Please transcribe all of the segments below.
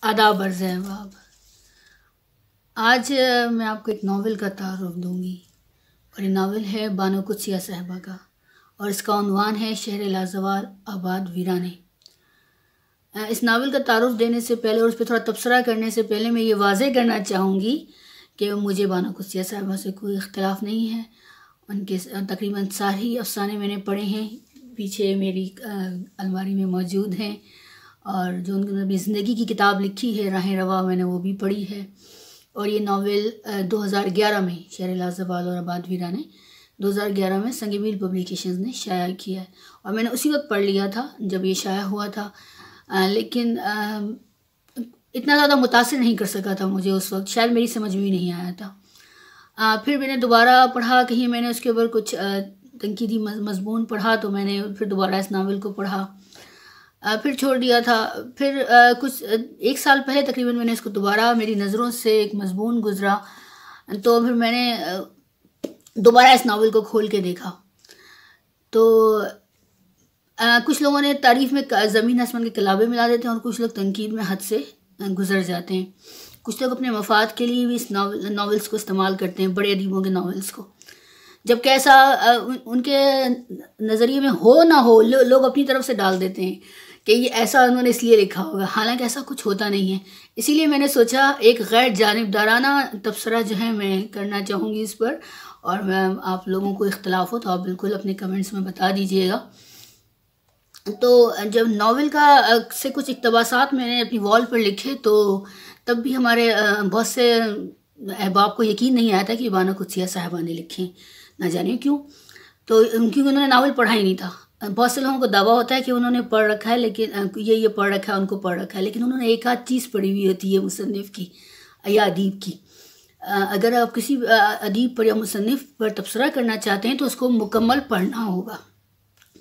आदाब अर्ज़ है अहबाब। आज मैं आपको एक नावल का तारुफ दूँगी और ये नावल है बानो कुदसिया साहिबा का और इसका उन्वान है शहर लाजवाल आबाद वीराने। इस नावल का तारुफ देने से पहले और उस पर थोड़ा तबसरा करने से पहले मैं ये वाज़ेह करना चाहूँगी कि मुझे बानो कुदसिया साहिबा से कोई इख्तिलाफ़ नहीं है। उनके तकरीबन सारे ही अफ़साने मैंने पढ़े हैं, पीछे मेरी अलमारी में मौजूद हैं, और जो उन्होंने ज़िंदगी की किताब लिखी है राह रवा, मैंने वो भी पढ़ी है। और ये नावल 2011 में शहर लाजवाल और आबाद वीराने 2011 में संगीमील पब्लिकेशंस ने शाया किया है और मैंने उसी वक्त पढ़ लिया था जब ये शाया हुआ था। लेकिन इतना ज़्यादा मुतासिर नहीं कर सका था मुझे उस वक्त, शायद मेरी समझ में ही नहीं आया था। फिर मैंने दोबारा पढ़ा, कहीं मैंने उसके ऊपर कुछ तनकीदी मज़मून पढ़ा तो मैंने फिर दोबारा इस नावल को पढ़ा, फिर छोड़ दिया था। फिर कुछ 1 साल पहले तकरीबन मैंने इसको दोबारा, मेरी नज़रों से एक मज़मून गुज़रा तो फिर मैंने दोबारा इस नावल को खोल के देखा तो कुछ लोगों ने तारीफ़ में ज़मीन आसमान के कलाबे मिला देते हैं और कुछ लोग तनकीद में हद से गुज़र जाते हैं। कुछ लोग अपने मफाद के लिए भी इस नावल्स को इस्तेमाल करते हैं, बड़े अदीबों के नावल्स को, जब कैसा उनके नज़रिए में हो ना हो लोग अपनी तरफ से डाल देते हैं कि ये ऐसा उन्होंने इसलिए लिखा होगा, हालांकि ऐसा कुछ होता नहीं है। इसीलिए मैंने सोचा एक गैर जानिबदाराना तबसरा जो है मैं करना चाहूँगी इस पर, और मैं आप लोगों को इख्तलाफ हो तो आप बिल्कुल अपने कमेंट्स में बता दीजिएगा। तो जब नावल का से कुछ इक़्तिबासात मैंने अपनी वॉल पर लिखे तो तब भी हमारे बहुत से अहबाब को यकीन नहीं आया था कि बानो कुदसिया साहिबा ने लिखे, ना जाने क्यों। तो क्योंकि उन्होंने नावल पढ़ा ही नहीं था। बहुत से लोगों को दावा होता है कि उन्होंने पढ़ रखा है, लेकिन ये पढ़ रखा है, उनको पढ़ रखा है, लेकिन उन्होंने एक आध चीज़ पढ़ी हुई होती है मुसन्निफ़ की या अदीब की। अगर आप किसी अदीब पर या मुसन्निफ़ पर तबसरा करना चाहते हैं तो उसको मुकम्मल पढ़ना होगा,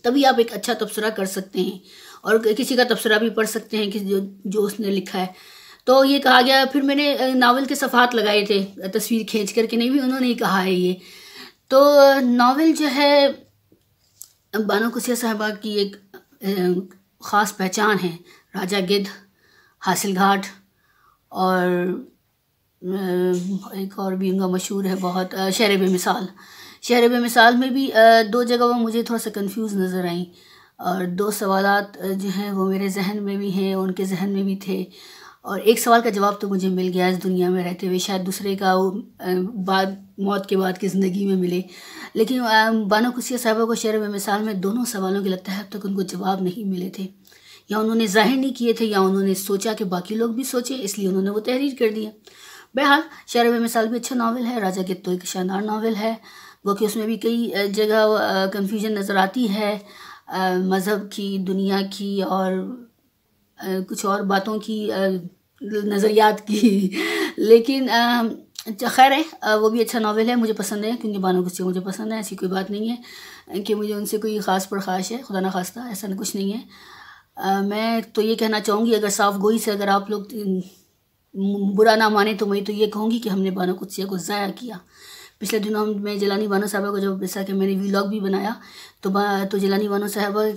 तभी आप एक अच्छा तबसरा कर सकते हैं और किसी का तबसरा भी पढ़ सकते हैं कि जो उसने लिखा है। तो ये कहा गया, फिर मैंने नावल के सफ़ात लगाए थे तस्वीर खींच करके, नहीं भी उन्होंने ही कहा है ये। तो नावल जो है बानो कुदसिया साहिबा की एक ख़ास पहचान है, राजा गिद्ध, हासिल घाट, और एक और भी उनका मशहूर है बहुत, शहर बेमिसाल। शहर बेमिसाल में भी 2 जगह वो मुझे थोड़ा सा कंफ्यूज नज़र आई और 2 सवालात जो हैं वो मेरे जहन में भी हैं, उनके जहन में भी थे, और एक सवाल का जवाब तो मुझे मिल गया इस दुनिया में रहते हुए, शायद दूसरे का वो बाद मौत के बाद की ज़िंदगी में मिले। लेकिन बानो कुदसिया साहिबा को शहर बेमिसाल में दोनों सवालों के लगता है अब तक उनको जवाब नहीं मिले थे, या उन्होंने ज़ाहिर नहीं किए थे, या उन्होंने सोचा कि बाकी लोग भी सोचे इसलिए उन्होंने वो तहरीर कर दिया। बहरहाल शहर बेमिसाल भी अच्छा नावल है, राजा गिद्ध तो एक शानदार नावल है, वो कि उसमें भी कई जगह कन्फ्यूजन नज़र आती है, मज़हब की, दुनिया की, और कुछ और बातों की, नज़रियात की। लेकिन खैर है, वो भी अच्छा नावल है, मुझे पसंद है, क्योंकि बानो कुदसिया मुझे पसंद है। ऐसी कोई बात नहीं है कि मुझे उनसे कोई ख़ास परखाश है, खुदा ना खास्ता, ऐसा कुछ नहीं है। मैं तो ये कहना चाहूँगी, अगर साफ गोई से अगर आप लोग बुरा ना माने तो मैं तो ये कहूँगी कि हमने बानो कुदसिया को ज़ाया किया। पिछले दिनों मैं जिलानी बानो साहिबा को जब जैसा कि मैंने व्लॉग भी बनाया तो जिलानी बानो साहिबा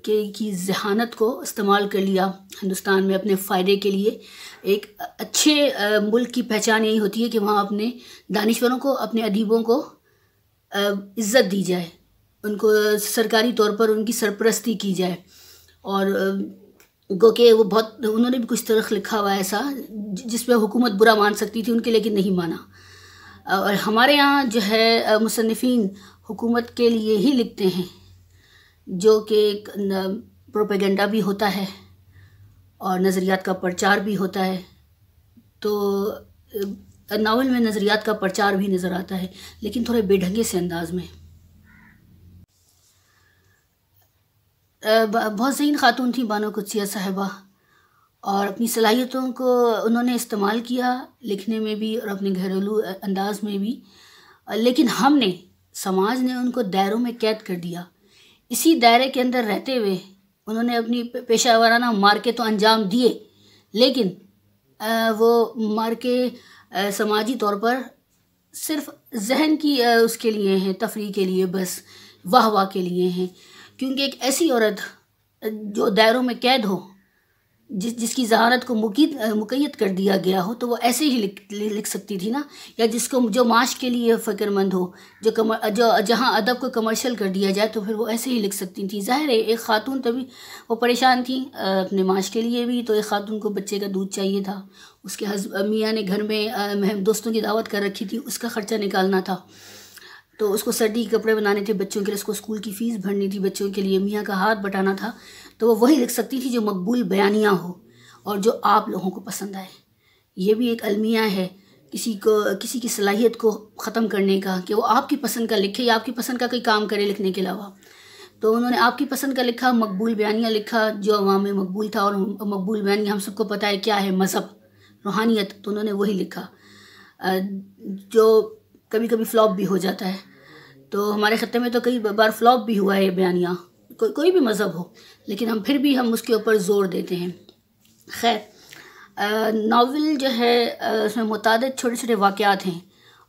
की ज़हानत को इस्तेमाल कर लिया हिंदुस्तान में अपने फ़ायदे के लिए। एक अच्छे मुल्क की पहचान यही होती है कि वहाँ अपने दानिश्वरों को, अपने अदीबों को इज़्ज़त दी जाए, उनको सरकारी तौर पर उनकी सरपरस्ती की जाए। और गो के वो बहुत, उन्होंने भी कुछ तरह लिखा हुआ है ऐसा जिस पर हुकूमत बुरा मान सकती थी उनके, लेकिन नहीं माना। और हमारे यहाँ जो है मुसन्निफ़ीन हुकूमत के लिए ही लिखते हैं, जो कि एक प्रोपेगेंडा भी होता है और नज़रियात का प्रचार भी होता है। तो नावल में नज़रियात का प्रचार भी नज़र आता है, लेकिन थोड़े बेढंगे से अंदाज में। बहुत ज़हीन खातून थी बानो कुदसिया साहिबा, और अपनी सलाहियतों को उन्होंने इस्तेमाल किया लिखने में भी और अपने घरेलू अंदाज में भी, लेकिन हमने, समाज ने उनको दायरों में कैद कर दिया। इसी दायरे के अंदर रहते हुए उन्होंने अपनी पेशा वाराना मार्के तो अंजाम दिए, लेकिन वो मार्के समाजी तौर पर सिर्फ जहन की उसके लिए हैं, तफरीह के लिए, बस वाह वाह के लिए हैं। क्योंकि एक ऐसी औरत जो दायरों में कैद हो जिसकी ज़हानत को मुक़य्यद कर दिया गया हो तो वो ऐसे ही लिख सकती थी ना, या जिसको जो माश के लिए फ़िक्रमंद हो, जो जहाँ अदब को कमर्शियल कर दिया जाए तो फिर वो ऐसे ही लिख सकती थी। ज़ाहिर है एक ख़ातून तभी वो परेशान थी अपने माश के लिए भी, तो एक ख़ातून को बच्चे का दूध चाहिए था, उसके मियाँ ने घर में दोस्तों की दावत कर रखी थी, उसका ख़र्चा निकालना था, तो उसको सर्दी के कपड़े बनाने थे बच्चों के लिए, उसको स्कूल की फ़ीस भरनी थी बच्चों के लिए, मियाँ का हाथ बटाना था, तो वो वही लिख सकती थी जो मकबूल बयानिया हो और जो आप लोगों को पसंद आए। ये भी एक अलमिया है किसी की सलाहियत को ख़त्म करने का, कि वो आपकी पसंद का लिखे या आपकी पसंद का कोई काम करे लिखने के अलावा। तो उन्होंने आपकी पसंद का लिखा, मकबूल बयानिया लिखा जो अवाम में मकबूल था, और मकबूल बयानिया हम सबको पता है क्या है, मज़हब, रूहानियत, तो उन्होंने वही लिखा जो कभी कभी फ्लॉप भी हो जाता है। तो हमारे ख़त्ते में तो कई बार फ्लॉप भी हुआ है बयानिया, कोई भी मज़हब हो, लेकिन हम फिर भी हम उसके ऊपर ज़ोर देते हैं। खैर नावल जो है उसमें मुतादिद छोटे छोटे वाक़यात हैं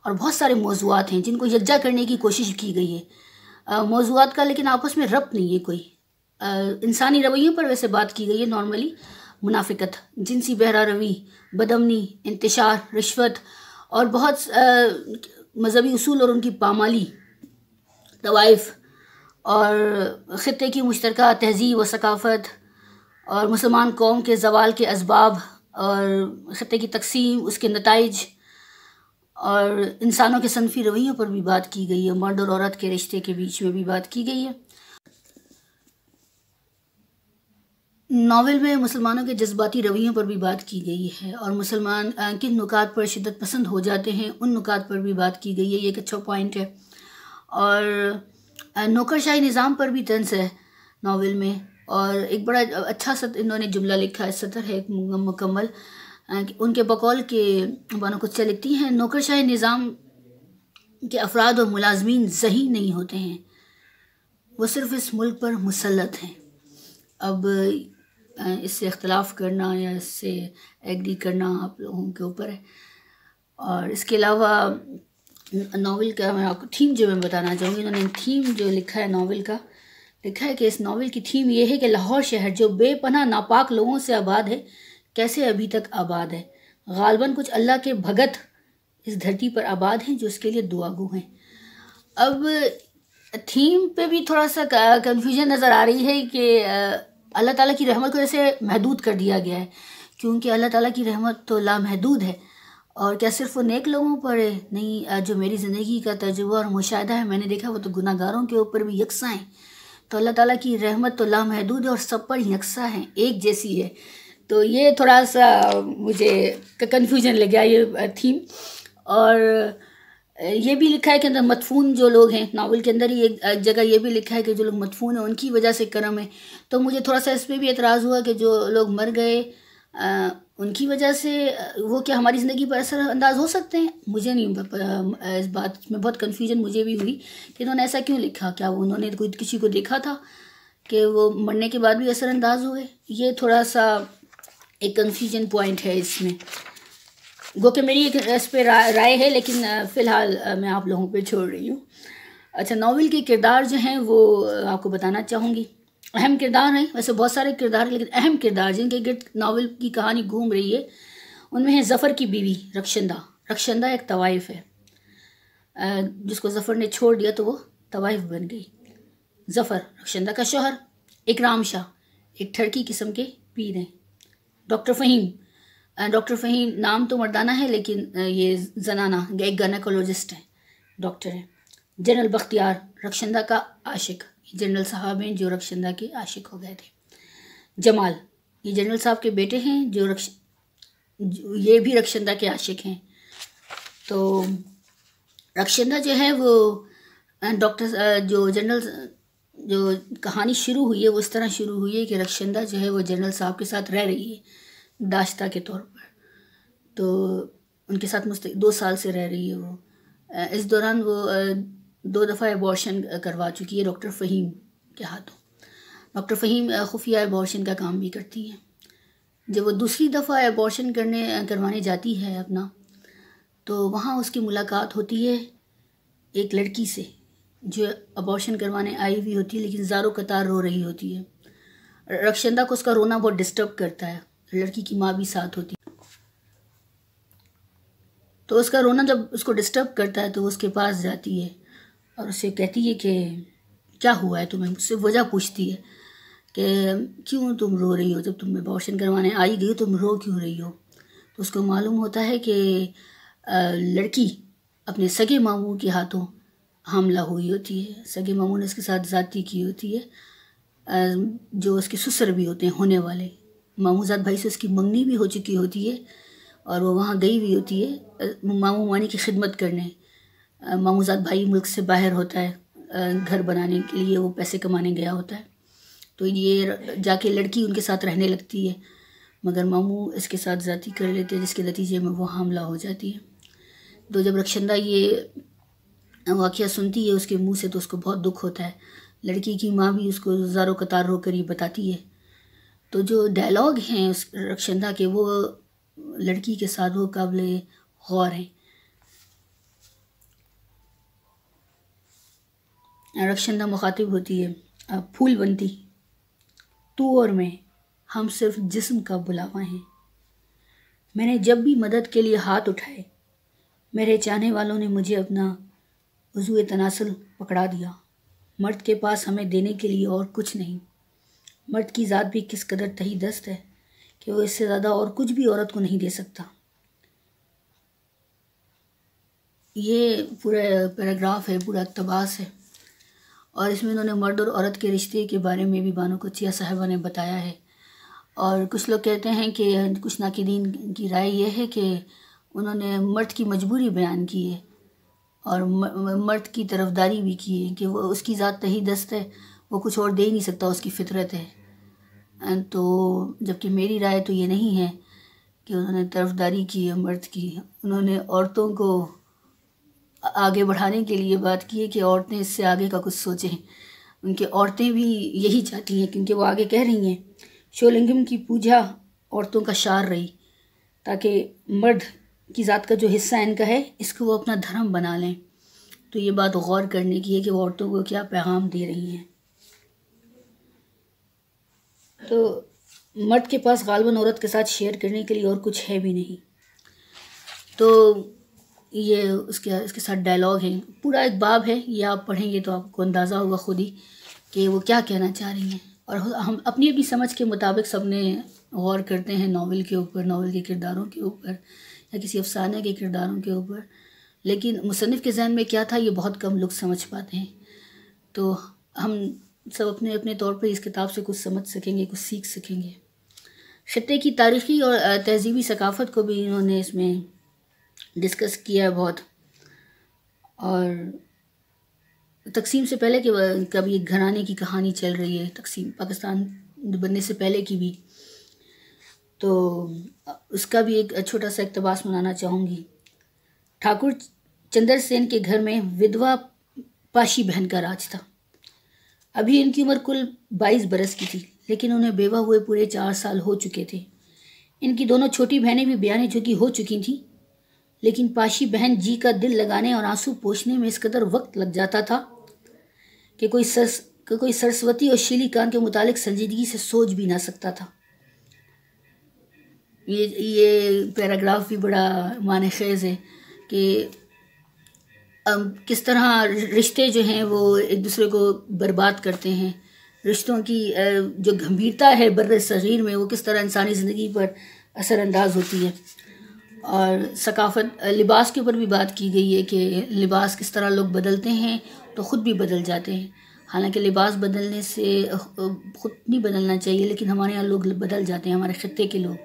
और बहुत सारे मौज़ूआत हैं जिनको यकजा करने की कोशिश की गई है मौज़ूआत का, लेकिन आपस में रब्त नहीं है कोई। इंसानी रवैयों पर वैसे बात की गई है नॉर्मली, मुनाफिकत, जिनसी बहरा रवी, बदअमनी, इंतशार, रिश्वत और बहुत मजहबी उसूल और उनकी पामाली, तवाइफ और ख़ित्ते की मुश्तरका तहज़ीब व सकाफ़त और मुसलमान कौम के ज़वाल के असबाब और ख़ित्ते की तक़सीम, उसके नताइज और इंसानों के सनफ़ी रवैयों पर भी बात की गई है, मर्द और औरत के रिश्ते के बीच में भी बात की गई है। नावल में मुसलमानों के जज्बाती रवैयों पर भी बात की गई है और मुसलमान किन नुकात पर शिद्दत पसंद हो जाते हैं उन नुकात पर भी बात की गई है, ये एक अच्छा पॉइंट है। और नौकरशाही निज़ाम पर भी तंज़ है नावल में, और एक बड़ा अच्छा सा इन्होंने जुमला लिखा है, सतर है मुकम्मल, उनके बकौल के बानो कुछ लिखती हैं, नौकरशाही निज़ाम के अफराद और मुलाजमीन ज़ही नहीं होते हैं, वो सिर्फ़ इस मुल्क पर मुसल्लत हैं। अब इससे इख्तलाफ करना या इससे एग्री करना आप लोगों के ऊपर है। और इसके अलावा नावल का मैं आपको थीम जो मैं बताना चाहूँगी, इन्होंने थीम जो लिखा है नावल का, लिखा है कि इस नावल की थीम ये है कि लाहौर शहर जो बेपनाह नापाक लोगों से आबाद है, कैसे अभी तक आबाद है। गालबन कुछ अल्लाह के भगत इस धरती पर आबाद हैं जो इसके लिए दुआगू हैं। अब थीम पे भी थोड़ा सा कन्फ्यूजन नज़र आ रही है कि अल्लाह ताला की रहमत को ऐसे महदूद कर दिया गया है, क्योंकि अल्लाह ताला की रहमत तो लामहदूद है, और क्या सिर्फ वो नेक लोगों पर है? नहीं, जो मेरी ज़िंदगी का तजुर्बा और मुशाहिदा है, मैंने देखा वो तो गुनाहगारों के ऊपर भी यकसा है। तो अल्लाह ताला की रहमत तो लामहदूद है और सब पर यकसा है, एक जैसी है। तो ये थोड़ा सा मुझे कन्फ्यूजन लग गया ये थीम। और ये भी लिखा है कि अंदर मदफून जो लोग हैं, नावल के अंदर ही एक जगह ये भी लिखा है कि जो लोग मदफून हैं उनकी वजह से करम है। तो मुझे थोड़ा सा इस पर भी एतराज़ हुआ कि जो लोग मर गए उनकी वजह से वो क्या हमारी ज़िंदगी पर असर अंदाज हो सकते हैं? मुझे नहीं, इस बात में बहुत कन्फ्यूजन मुझे भी हुई कि इन्होंने ऐसा क्यों लिखा। क्या उन्होंने कोई किसी को देखा था कि वो मरने के बाद भी असर अंदाज हुए? ये थोड़ा सा एक कन्फ्यूजन पॉइंट है इसमें, गो कि मेरी एक इस पर राय है, लेकिन फ़िलहाल मैं आप लोगों पे छोड़ रही हूँ। अच्छा, नावल के किरदार जो हैं वो आपको बताना चाहूँगी। अहम किरदार हैं, वैसे बहुत सारे किरदार हैं, लेकिन अहम किरदार जिनके गिर्द नावल की कहानी घूम रही है उनमें है ज़फ़र की बीवी रक्षंदा। रक्षंदा एक तवाइफ है, जिसको ज़फ़र ने छोड़ दिया तो वो तवाइफ बन गई। ज़फ़र रक्षंदा का शौहर, इकराम शाह एक ठरकी किस्म के पीर हैं। डॉक्टर फ़हीम नाम तो मर्दाना है, लेकिन ये जनाना एक गायनेकोलॉजिस्ट हैं, डॉक्टर हैं। जनरल बख्तियार रक्षंदा का आशिक, जनरल साहब हैं जो रक्षंदा के आशिक हो गए थे। जमाल ये जनरल साहब के बेटे हैं जो ये भी रक्षंदा के आशिक हैं। तो रक्षंदा जो है वो डॉक्टर जो जनरल जो कहानी शुरू हुई है वो इस तरह शुरू हुई है कि रक्षंदा जो है वो जनरल साहब के साथ रह रही है दाश्ता के तौर पर। तो उनके साथ 2 साल से रह रही है वो। इस दौरान वो 2 दफ़ा एबॉर्शन करवा चुकी है डॉक्टर फ़हीम के हाथों। डॉक्टर फ़हीम खुफिया एबॉर्शन का काम भी करती हैं। जब वो दूसरी दफ़ा एबॉर्शन करवाने जाती है अपना, तो वहाँ उसकी मुलाकात होती है एक लड़की से जो अबॉर्शन करवाने आई हुई होती है, लेकिन ज़ारो कतार रो रही होती है। रक्षंदा को उसका रोना बहुत डिस्टर्ब करता है, लड़की की माँ भी साथ होती। तो उसका रोना जब उसको डिस्टर्ब करता है तो वो उसके पास जाती है और उसे कहती है कि क्या हुआ है तुम्हें, मुझसे वजह पूछती है कि क्यों तुम रो रही हो, जब तुम अबॉर्शन करवाने आई गई तुम रो क्यों रही हो। तो उसको मालूम होता है कि लड़की अपने सगे मामू के हाथों हमला हुई होती है। सगे मामू ने उसके साथ ज़्यादती की होती है, जो उसके ससुर भी होते हैं होने वाले। मामूजाद भाई से उसकी मंगनी भी हो चुकी होती है और वो वहाँ गई हुई होती है मामू मानी की खिदमत करने। मामूजाद भाई मुल्क से बाहर होता है, घर बनाने के लिए वो पैसे कमाने गया होता है। तो ये जाके लड़की उनके साथ रहने लगती है, मगर मामू इसके साथ ज़्यादती कर लेते हैं, जिसके नतीजे में वो हमला हो जाती है। तो जब रक्षंदा ये वाक़या सुनती है उसके मुंह से तो उसको बहुत दुख होता है। लड़की की माँ भी उसको ज़ारो कतार रो कर ये बताती है। तो जो डायलॉग हैं उस रक्षंदा के, वो लड़की के साथ वो काबिल गौर हैं। रक्षंदा मुखातिब होती है, फूल बनती तू और मैं, हम सिर्फ जिस्म का बुलावा हैं। मैंने जब भी मदद के लिए हाथ उठाए, मेरे चाहने वालों ने मुझे अपना उज़्वे तनासुल पकड़ा दिया। मर्द के पास हमें देने के लिए और कुछ नहीं। मर्द की ज़ात भी किस कदर तही दस्त है कि वो इससे ज़्यादा और कुछ भी औरत को नहीं दे सकता। ये पूरा पैराग्राफ है, पूरा इक़्तिबास है और इसमें उन्होंने मर्द और औरत के रिश्ते के बारे में भी बानो कुद्सिया साहिबा ने बताया है। और कुछ लोग कहते हैं कि कुछ नाक़िदीन की राय ये है कि उन्होंने मर्द की मजबूरी बयान की है और मर्द की तरफदारी भी की है कि वो उसकी ज़ात तही दस्त है, वो कुछ और दे ही नहीं सकता, उसकी फितरत है। तो जबकि मेरी राय तो ये नहीं है कि उन्होंने तरफदारी की है मर्द की। उन्होंने औरतों को आगे बढ़ाने के लिए बात की है कि औरतें इससे आगे का कुछ सोचें। उनकी औरतें भी यही चाहती हैं, क्योंकि वो आगे कह रही हैं शिवलिंगम की पूजा औरतों का शार रही, ताकि मर्द की ज़ात का जो हिस्सा इनका है इसको वो अपना धर्म बना लें। तो ये बात गौर करने की है कि वो औरतों को क्या पैगाम दे रही हैं। तो मर्द के पास गालिबन औरत के साथ शेयर करने के लिए और कुछ है भी नहीं। तो ये इसके साथ डायलॉग है, पूरा एक बाब है, ये आप पढ़ेंगे तो आपको अंदाज़ा होगा खुद ही कि वो क्या कहना चाह रही हैं। और हम अपनी अपनी समझ के मुताबिक सबने गौर करते हैं नावल के ऊपर, नावल के किरदारों के ऊपर या किसी अफसाने के किरदारों के ऊपर, लेकिन मुसन्निफ़ के ज़हन में क्या था ये बहुत कम लोग समझ पाते हैं। तो हम सब अपने अपने तौर पर इस किताब से कुछ समझ सकेंगे, कुछ सीख सकेंगे। खित्ते की तारीख़ी और तहज़ीबी सकाफ़त को भी इन्होंने इसमें डिस्कस किया है बहुत। और तकसीम से पहले कि कभी एक घराने की कहानी चल रही है, तकसीम पाकिस्तान बनने से पहले की भी, तो उसका भी एक छोटा सा इक़्तिबास मनाना चाहूँगी। ठाकुर चंदर सेन के घर में विधवा पाशी बहन का राज था। अभी इनकी उम्र कुल 22 बरस की थी, लेकिन उन्हें बेवा हुए पूरे 4 साल हो चुके थे। इनकी दोनों छोटी बहनें भी ब्याने चुकी हो चुकी थीं, लेकिन पाशी बहन जी का दिल लगाने और आंसू पोंछने में इस कदर वक्त लग जाता था कि कोई सरस्वती और शीलिकान के मुतालिक संजीदगी से सोच भी ना सकता था। ये पैराग्राफ भी बड़ा माने खेज़ है कि किस तरह रिश्ते जो हैं वो एक दूसरे को बर्बाद करते हैं। रिश्तों की जो गंभीरता है बर्रे सग़ीर में, वो किस तरह इंसानी ज़िंदगी पर असरअंदाज होती है। और सकाफ़त लिबास के ऊपर भी बात की गई है कि लिबास किस तरह लोग बदलते हैं तो ख़ुद भी बदल जाते हैं। हालांकि लिबास बदलने से ख़ुद नहीं बदलना चाहिए, लेकिन हमारे यहाँ लोग बदल जाते हैं, हमारे ख़ित्ते के लोग।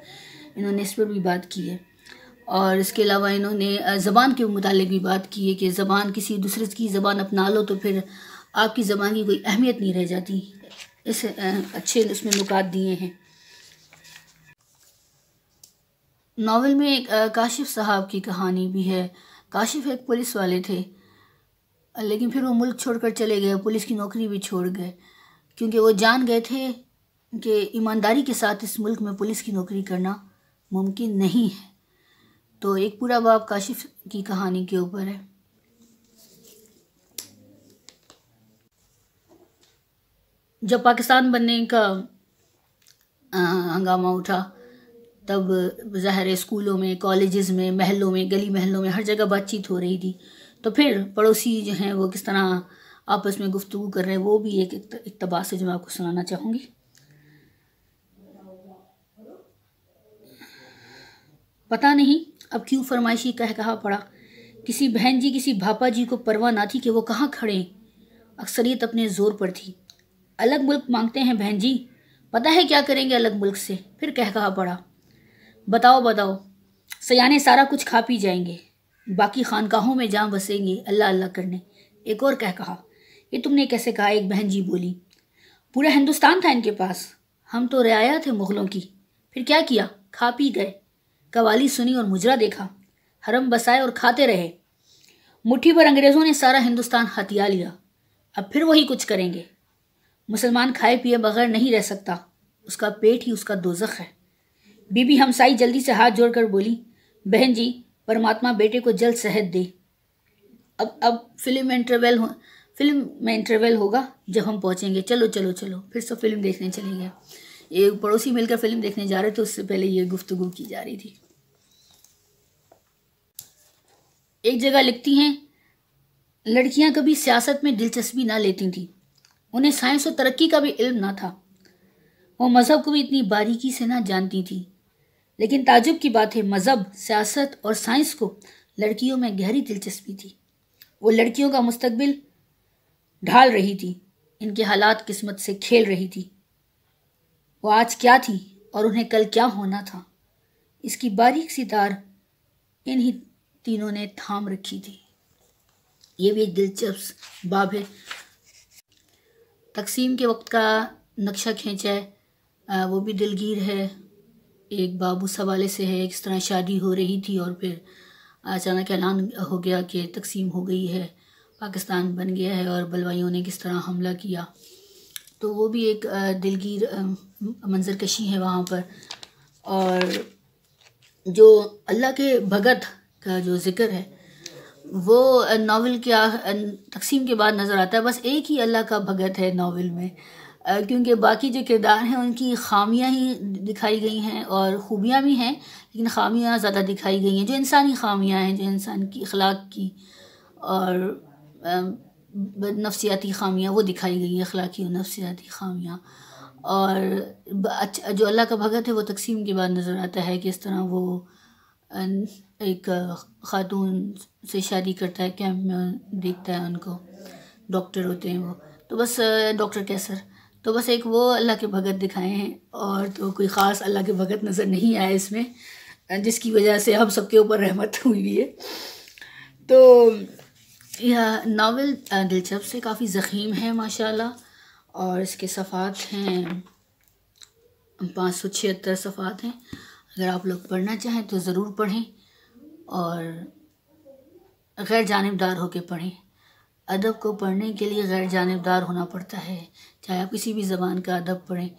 इन्होंने इस पर भी बात की है। और इसके अलावा इन्होंने ज़बान के मुतालिक भी बात की है कि ज़बान, किसी दूसरे की ज़बान अपना लो तो फिर आपकी ज़बान की कोई अहमियत नहीं रह जाती। इस अच्छे इसमें नुकात दिए हैं। नावल में एक काशिफ साहब की कहानी भी है। काशिफ एक पुलिस वाले थे, लेकिन फिर वो मुल्क छोड़कर चले गए, पुलिस की नौकरी भी छोड़ गए, क्योंकि वो जान गए थे कि ईमानदारी के साथ इस मुल्क में पुलिस की नौकरी करना मुमकिन नहीं है। तो एक पूरा बाब काशिफ की कहानी के ऊपर है। जब पाकिस्तान बनने का हंगामा उठा तब ज़ाहिर है स्कूलों में, कॉलेजेस में, महलों में, गली महलों में हर जगह बातचीत हो रही थी। तो फिर पड़ोसी जो हैं वो किस तरह आपस में गुफ्तगू कर रहे हैं, वो भी एक इक़्तिबास है जो मैं आपको सुनाना चाहूँगी। पता नहीं अब क्यों फरमाइशी कहा पड़ा। किसी बहन जी, किसी भापा जी को परवाह ना थी कि वो कहाँ खड़े। अक्सरियत अपने ज़ोर पर थी। अलग मुल्क मांगते हैं बहन जी, पता है क्या करेंगे अलग मुल्क से। फिर कहा पड़ा, बताओ बताओ, सयाने सारा कुछ खा पी जाएंगे, बाकी खानकाहों में जहाँ बसेंगे अल्लाह अल्लाह करने। एक और कहा, ये तुमने कैसे कहा। एक बहन जी बोली, पूरा हिंदुस्तान था इनके पास, हम तो रियाया थे मुग़लों की। फिर क्या किया, खा पी गए। कवाली सुनी और मुजरा देखा, हरम बसाए और खाते रहे। मुट्ठी भर अंग्रेज़ों ने सारा हिंदुस्तान हथिया लिया, अब फिर वही कुछ करेंगे। मुसलमान खाए पिए बगैर नहीं रह सकता, उसका पेट ही उसका दोज़ख है। बीबी हमसाई जल्दी से हाथ जोड़कर बोली, बहन जी परमात्मा बेटे को जल्द सेहत दे। अब फिल्म में इंटरवल होगा जब हम पहुंचेंगे। चलो चलो चलो, फिर सब फिल्म देखने चले गए। एक पड़ोसी मिलकर फिल्म देखने जा रहे थे, उससे पहले ये गुफ्तगू की जा रही थी। एक जगह लिखती हैं, लड़कियां कभी सियासत में दिलचस्पी ना लेती थीं, उन्हें साइंस और तरक्की का भी इल्म ना था, वो मज़हब को भी इतनी बारीकी से ना जानती थी। लेकिन ताजुब की बात है, मज़हब, सियासत और साइंस को लड़कियों में गहरी दिलचस्पी थी। वो लड़कियों का मुस्तकबिल ढाल रही थी, इनके हालात किस्मत से खेल रही थी। वो आज क्या थी और उन्हें कल क्या होना था, इसकी बारीक सी तार इन्हीं तीनों ने थाम रखी थी। ये भी एक दिलचस्प बाब है। तकसीम के वक्त का नक्शा खींचा है, वो भी दिलगीर है। एक बाब उस हवाले से है, किस तरह शादी हो रही थी और फिर अचानक ऐलान हो गया कि तकसीम हो गई है, पाकिस्तान बन गया है, और बलवाइयों ने किस तरह हमला किया। तो वो भी एक दिलगीर मंजर कशी है वहाँ पर। और जो अल्लाह के भगत का जो ज़िक्र है वो नावल के तकसीम के बाद नज़र आता है। बस एक ही अल्लाह का भगत है नावल में, क्योंकि बाकी जो किरदार हैं उनकी खामियां ही दिखाई गई हैं और ख़ूबियाँ भी हैं, लेकिन खामियां ज़्यादा दिखाई गई हैं, जो इंसानी खामियां हैं, जो इंसान की अखलाक की और नफ्सियाती खामियां वो दिखाई गई हैं, अखलाकी और नफ्सियाती खामियां। और जो अल्लाह का भगत है वो तकसीम के बाद नज़र आता है कि इस तरह वो एक ख़ातून से शादी करता है, कैंप में देखता है उनको, डॉक्टर होते हैं वो, तो बस डॉक्टर कैसर, तो बस एक वो अल्लाह के भगत दिखाए हैं, और तो कोई ख़ास अल्लाह के भगत नज़र नहीं आए इसमें, जिसकी वजह से हम सबके ऊपर रहमत हुई है। तो यह नावल दिलचस्प से काफ़ी ज़ख़ीम है माशाल्लाह, और इसके सफ़ात हैं 576 सफ़ात हैं। अगर आप लोग पढ़ना चाहें तो ज़रूर पढ़ें, और गैर जानिबदार होकर पढ़ें। अदब को पढ़ने के लिए गैर जानिबदार होना पड़ता है, चाहे आप किसी भी ज़बान का अदब पढ़ें।